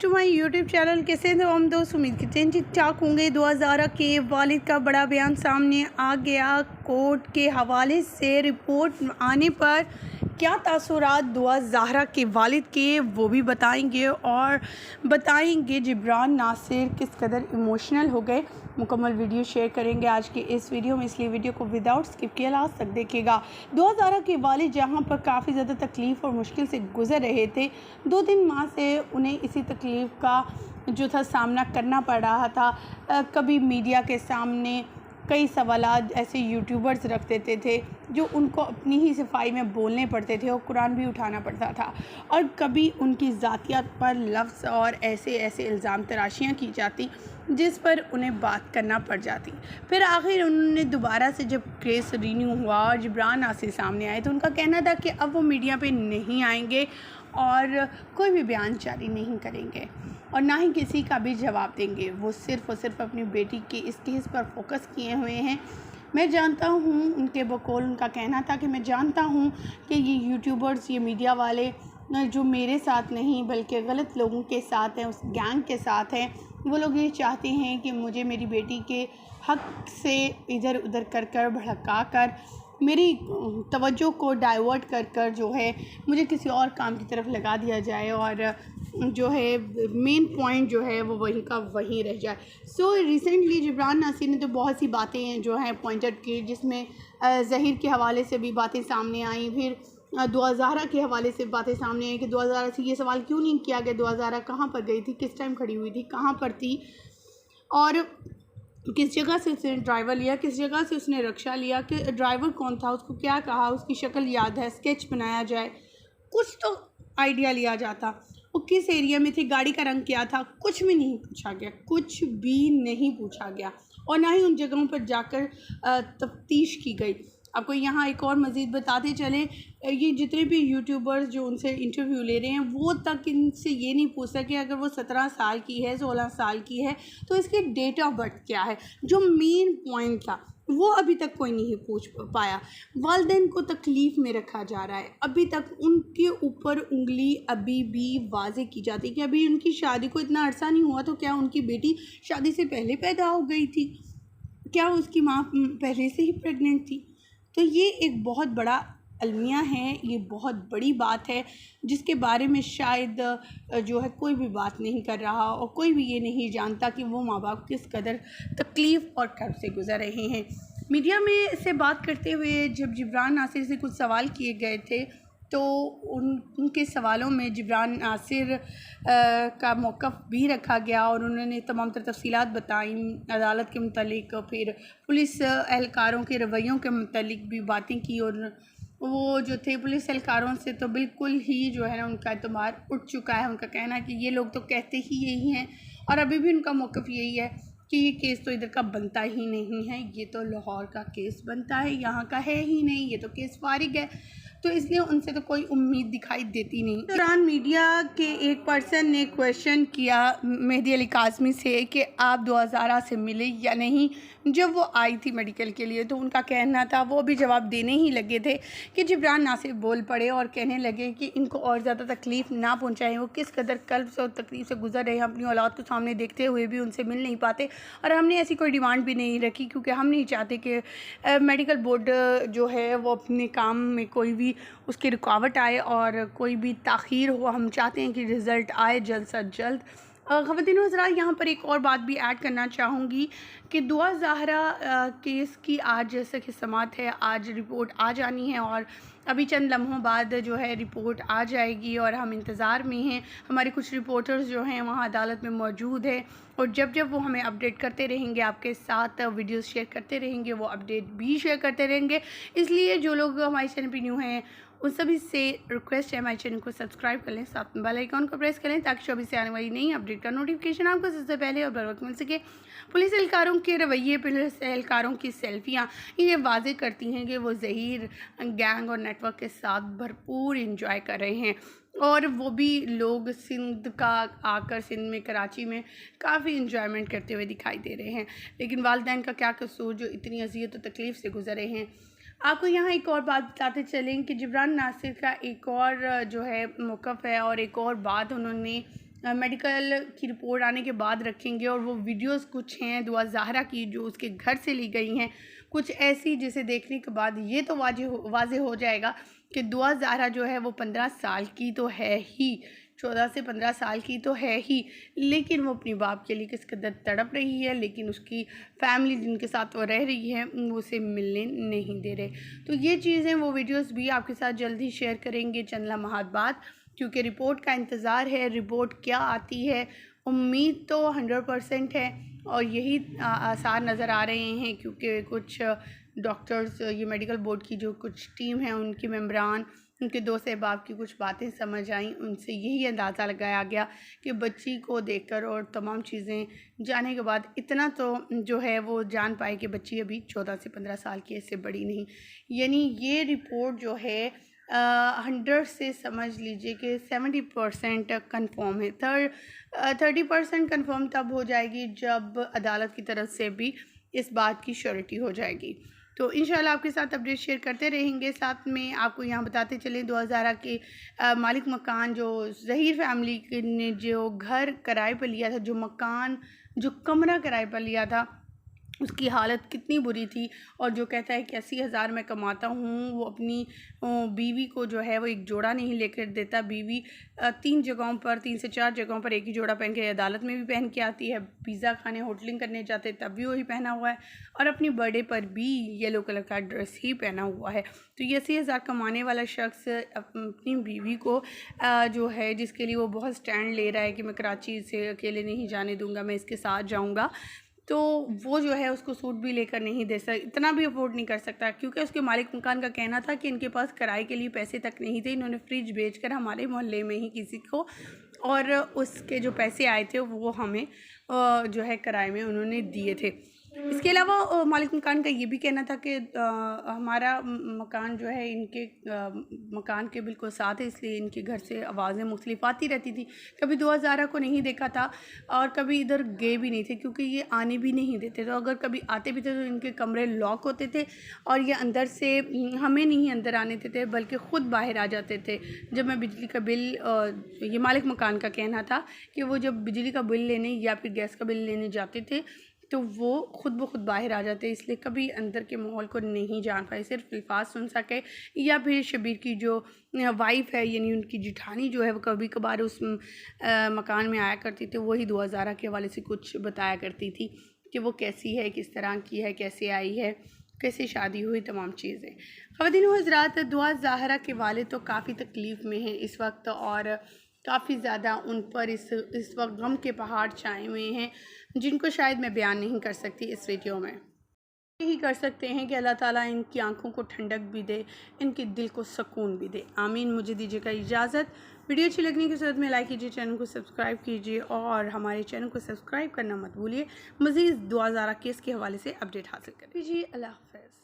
To my YouTube channel. कैसे हैं हम दोस्त? उम्मीद करते हैं ठीक ठाक होंगे। दुआ ज़हरा के वालिद का बड़ा बयान सामने आ गया। कोर्ट के हवाले से रिपोर्ट आने पर क्या तासुरात दुआ ज़हरा के वालिद के वो भी बताएंगे और बताएंगे जिब्रान नासिर किस कदर इमोशनल हो गए। मुकम्मल वीडियो शेयर करेंगे आज के इस वीडियो में, इसलिए वीडियो को विदाउट स्किप किया लास्ट तक देखिएगा। दुआ ज़हरा के वालिद जहां पर काफ़ी ज़्यादा तकलीफ़ और मुश्किल से गुज़र रहे थे, 2-3 माह से उन्हें इसी तकलीफ़ का जो था सामना करना पड़ रहा था। कभी मीडिया के सामने कई सवालात ऐसे यूट्यूबर्स रख देते थे जो उनको अपनी ही सफाई में बोलने पड़ते थे और कुरान भी उठाना पड़ता था, और कभी उनकी ज़ातियत पर लफ्ज़ और ऐसे ऐसे इल्ज़ाम तराशियाँ की जाती जिस पर उन्हें बात करना पड़ जाती। फिर आखिर उन्होंने दोबारा से जब केस रिन्यू हुआ और जिब्रान नासिर सामने आए तो उनका कहना था कि अब वो मीडिया पे नहीं आएंगे और कोई भी बयान जारी नहीं करेंगे और ना ही किसी का भी जवाब देंगे। वो सिर्फ़ और सिर्फ अपनी बेटी के इस केस पर फोकस किए हुए हैं। मैं जानता हूँ, उनके बकौल उनका कहना था कि मैं जानता हूँ कि ये यूट्यूबर्स, ये मीडिया वाले जो मेरे साथ नहीं बल्कि गलत लोगों के साथ हैं, उस गैंग के साथ हैं, वो लोग ये चाहते हैं कि मुझे मेरी बेटी के हक़ से इधर उधर कर भड़का कर मेरी तवज्जो को डाइवर्ट कर जो है मुझे किसी और काम की तरफ लगा दिया जाए और जो है मेन पॉइंट जो है वो वहीं का वहीं रह जाए। सो रिसेंटली जिब्रान नासिर ने तो बहुत सी बातें जो हैं पॉइंटेड की, जिसमें ज़हीर के हवाले से भी बातें सामने आई। फिर दुआ ज़हरा के हवाले से बातें सामने आई कि दुआ ज़हरा से ये सवाल क्यों नहीं किया गया, दुआ ज़हरा कहाँ पर गई थी, किस टाइम खड़ी हुई थी, कहाँ पर थी और किस जगह से उसने ड्राइवर लिया, किस जगह से उसने रिक्शा लिया, कि ड्राइवर कौन था, उसको क्या कहा, उसकी शक्ल याद है, स्केच बनाया जाए, कुछ तो आइडिया लिया जाता। वो किस एरिया में थी, गाड़ी का रंग क्या था, कुछ भी नहीं पूछा गया, कुछ भी नहीं पूछा गया और ना ही उन जगहों पर जाकर तफ्तीश की गई। आपको यहाँ एक और मज़ीद बताते चले, ये जितने भी यूट्यूबर्स जो उनसे इंटरव्यू ले रहे हैं वो तक इनसे ये नहीं पूछ सके अगर वो 17 साल की है, 16 साल की है तो इसकी डेट ऑफ बर्थ क्या है। जो मेन पॉइंट था वो अभी तक कोई नहीं पूछ पाया। वालिदैन को तकलीफ़ में रखा जा रहा है, अभी तक उनके ऊपर उंगली अभी भी वाज़े की जाती है कि अभी उनकी शादी को इतना अरसा नहीं हुआ तो क्या उनकी बेटी शादी से पहले पैदा हो गई थी, क्या उसकी माँ पहले से ही प्रेग्नेंट थी। तो ये एक बहुत बड़ा अलमिया है, ये बहुत बड़ी बात है जिसके बारे में शायद जो है कोई भी बात नहीं कर रहा और कोई भी ये नहीं जानता कि वो माँ बाप किस कदर तकलीफ़ और कर्ब से गुज़र रहे हैं। मीडिया में से बात करते हुए जब जिब्रान नासिर से कुछ सवाल किए गए थे तो उनके सवालों में जिब्रान नासिर का मौक़िफ़ भी रखा गया और उन्होंने तमाम तर तफ़सीलात बताई अदालत के मुतालिक, फिर पुलिस एहलकारों के रवैयों के मुतालिक भी बातें की। और वो जो थे पुलिस एहलकारों से तो बिल्कुल ही जो है ना उनका एतमाद उठ चुका है। उनका कहना है कि ये लोग तो कहते ही यही हैं और अभी भी उनका मौक़िफ़ यही है कि ये केस तो इधर का बनता ही नहीं है, ये तो लाहौर का केस बनता है, यहाँ का है ही नहीं, ये तो केस फारिग है, तो इसलिए उनसे तो कोई उम्मीद दिखाई देती नहीं। दौरान मीडिया के एक पर्सन ने क्वेश्चन किया मेहदी अली काज़मी से कि आप दुआ ज़हरा से मिले या नहीं जब वो आई थी मेडिकल के लिए, तो उनका कहना था, वो भी जवाब देने ही लगे थे कि जिब्रान नासिर बोल पड़े और कहने लगे कि इनको और ज़्यादा तकलीफ़ ना पहुँचाएं, वो किस कदर कर्ब से और तकलीफ़ से गुजर रहे हैं, अपनी औलाद को सामने देखते हुए भी उनसे मिल नहीं पाते और हमने ऐसी कोई डिमांड भी नहीं रखी क्योंकि हम नहीं चाहते कि मेडिकल बोर्ड जो है वो अपने काम में कोई भी उसकी रुकावट आए और कोई भी ताख़ीर हो। हम चाहते हैं कि रिज़ल्ट आए जल्द से जल्द। ख़वातीन व हज़रात, यहाँ पर एक और बात भी ऐड करना चाहूँगी कि दुआ ज़हरा केस की आज जैसे कि समात है, आज रिपोर्ट आ जानी है और अभी चंद लम्हों बाद जो है रिपोर्ट आ जाएगी और हम इंतज़ार में हैं। हमारे कुछ रिपोर्टर्स जो हैं वहाँ अदालत में मौजूद है और जब जब वो हमें अपडेट करते रहेंगे, आपके साथ वीडियोस शेयर करते रहेंगे, वो अपडेट भी शेयर करते रहेंगे। इसलिए जो लोग हमारे चैनल पर न्यू हैं उन सभी से रिक्वेस्ट है हमारे चैनल को सब्सक्राइब कर लें, साथ में बेल आइकन को प्रेस करें ताकि 24 से आने वाली नई अपडेट का नोटिफिकेशन आपको सबसे पहले और बर वक्त मिल सके। पुलिस एहलकारों के रवैये, पुलिस एहलकारों की सेल्फियाँ ये वाज़े करती हैं कि वो ज़हीर गैंग और नेटवर्क के साथ भरपूर इंजॉय कर रहे हैं और वो भी लोग सिंध का आकर सिंध में, कराची में काफ़ी इंजॉयमेंट करते हुए दिखाई दे रहे हैं। लेकिन वालिदैन का क्या कसूर जो इतनी अज़ियत और तकलीफ़ से गुजर रहे हैं। आपको यहाँ एक और बात बताते चलें कि जिब्रान नासिर का एक और जो है मौक़िफ़ है और एक और बात उन्होंने मेडिकल की रिपोर्ट आने के बाद रखेंगे। और वो वीडियोस कुछ हैं दुआ ज़हरा की जो उसके घर से ली गई हैं, कुछ ऐसी जिसे देखने के बाद ये तो वाज़े हो जाएगा कि दुआ ज़हरा जो है वो 15 साल की तो है ही, 14 से 15 साल की तो है ही, लेकिन वो अपनी बाप के लिए किस कदर तड़प रही है, लेकिन उसकी फैमिली जिनके साथ वो रह रही है वो उसे मिलने नहीं दे रहे। तो ये चीज़ें वो वीडियोस भी आपके साथ जल्दी शेयर करेंगे चंद लम्हात बाद, क्योंकि रिपोर्ट का इंतज़ार है। रिपोर्ट क्या आती है, उम्मीद तो 100% है और यही आसार नज़र आ रहे हैं, क्योंकि कुछ डॉक्टर्स, ये मेडिकल बोर्ड की जो कुछ टीम है उनके मेंबरान, उनके दोस्त अहबाब की कुछ बातें समझ आईं, उनसे यही अंदाज़ा लगाया गया कि बच्ची को देखकर और तमाम चीज़ें जाने के बाद इतना तो जो है वो जान पाए कि बच्ची अभी 14 से 15 साल की, इससे बड़ी नहीं। यानी ये रिपोर्ट जो है 100 से समझ लीजिए कि 70% कन्फर्म है। 30% कन्फर्म तब हो जाएगी जब अदालत की तरफ से भी इस बात की श्योरिटी हो जाएगी। तो इंशाल्लाह आपके साथ अपडेट शेयर करते रहेंगे। साथ में आपको यहाँ बताते चले 2000 के मालिक मकान जो ज़हीर फैमिली ने जो घर किराए पर लिया था, जो मकान जो कमरा किराए पर लिया था, उसकी हालत कितनी बुरी थी। और जो कहता है कि 80,000 मैं कमाता हूँ, वो अपनी बीवी को जो है वो एक जोड़ा नहीं लेकर देता। बीवी 3 जगहों पर, 3 से 4 जगहों पर एक ही जोड़ा पहन के अदालत में भी पहन के आती है, पिज़्ज़ा खाने होटलिंग करने जाते तब भी वही पहना हुआ है, और अपनी बर्थडे पर भी येलो कलर का ड्रेस ही पहना हुआ है। तो ये 80,000 कमाने वाला शख्स अपनी बीवी को जो है, जिसके लिए वो बहुत स्टैंड ले रहा है कि मैं कराची से अकेले नहीं जाने दूँगा, मैं इसके साथ जाऊँगा, तो वो जो है उसको सूट भी लेकर नहीं दे सकता, इतना भी अफोर्ड नहीं कर सकता, क्योंकि उसके मालिक मकान का कहना था कि इनके पास किराए के लिए पैसे तक नहीं थे। इन्होंने फ्रिज बेचकर हमारे मोहल्ले में ही किसी को, और उसके जो पैसे आए थे वो हमें जो है किराए में उन्होंने दिए थे। इसके अलावा मालिक मकान का ये भी कहना था कि हमारा मकान जो है इनके मकान के बिल्कुल साथ है, इसलिए इनके घर से आवाज़ें मुख्तलिफ आती रहती थी। कभी 2000 को नहीं देखा था और कभी इधर गए भी नहीं थे, क्योंकि ये आने भी नहीं देते। तो अगर कभी आते भी थे तो इनके कमरे लॉक होते थे और ये अंदर से हमें नहीं अंदर आने देते थे, बल्कि ख़ुद बाहर आ जाते थे। जब मैं बिजली का बिल, ये मालिक मकान का कहना था कि वो जब बिजली का बिल लेने या फिर गैस का बिल लेने जाते थे तो वो खुद ब खुद बाहर आ जाते, इसलिए कभी अंदर के माहौल को नहीं जान पाए, सिर्फ अल्फाज सुन सके। या फिर शबीर की जो वाइफ है, यानी उनकी जिठानी जो है, वो कभी कभार उस मकान में आया करती थी, वही 2000 के हवाले से कुछ बताया करती थी कि वो कैसी है, किस तरह की है, कैसे आई है, कैसे शादी हुई, तमाम चीज़ें। ख़वातीन व हज़रात, दुआ ज़ाहरा के वालिद तो काफ़ी तकलीफ़ में हैं इस वक्त, और काफ़ी ज़्यादा उन पर इस वक्त गम के पहाड़ छाए हुए हैं, जिनको शायद मैं बयान नहीं कर सकती इस वीडियो में। यही कर सकते हैं कि अल्लाह ताला इनकी आंखों को ठंडक भी दे, इनके दिल को सुकून भी दे, आमीन। मुझे दीजिएगा इजाज़त। वीडियो अच्छी लगने के साथ में लाइक कीजिए, चैनल को सब्सक्राइब कीजिए और हमारे चैनल को सब्सक्राइब करना मत भूलिए। मज़ीद 2000 केस के हवाले से अपडेट हासिल करें। जी, अल्लाह हाफ़िज़।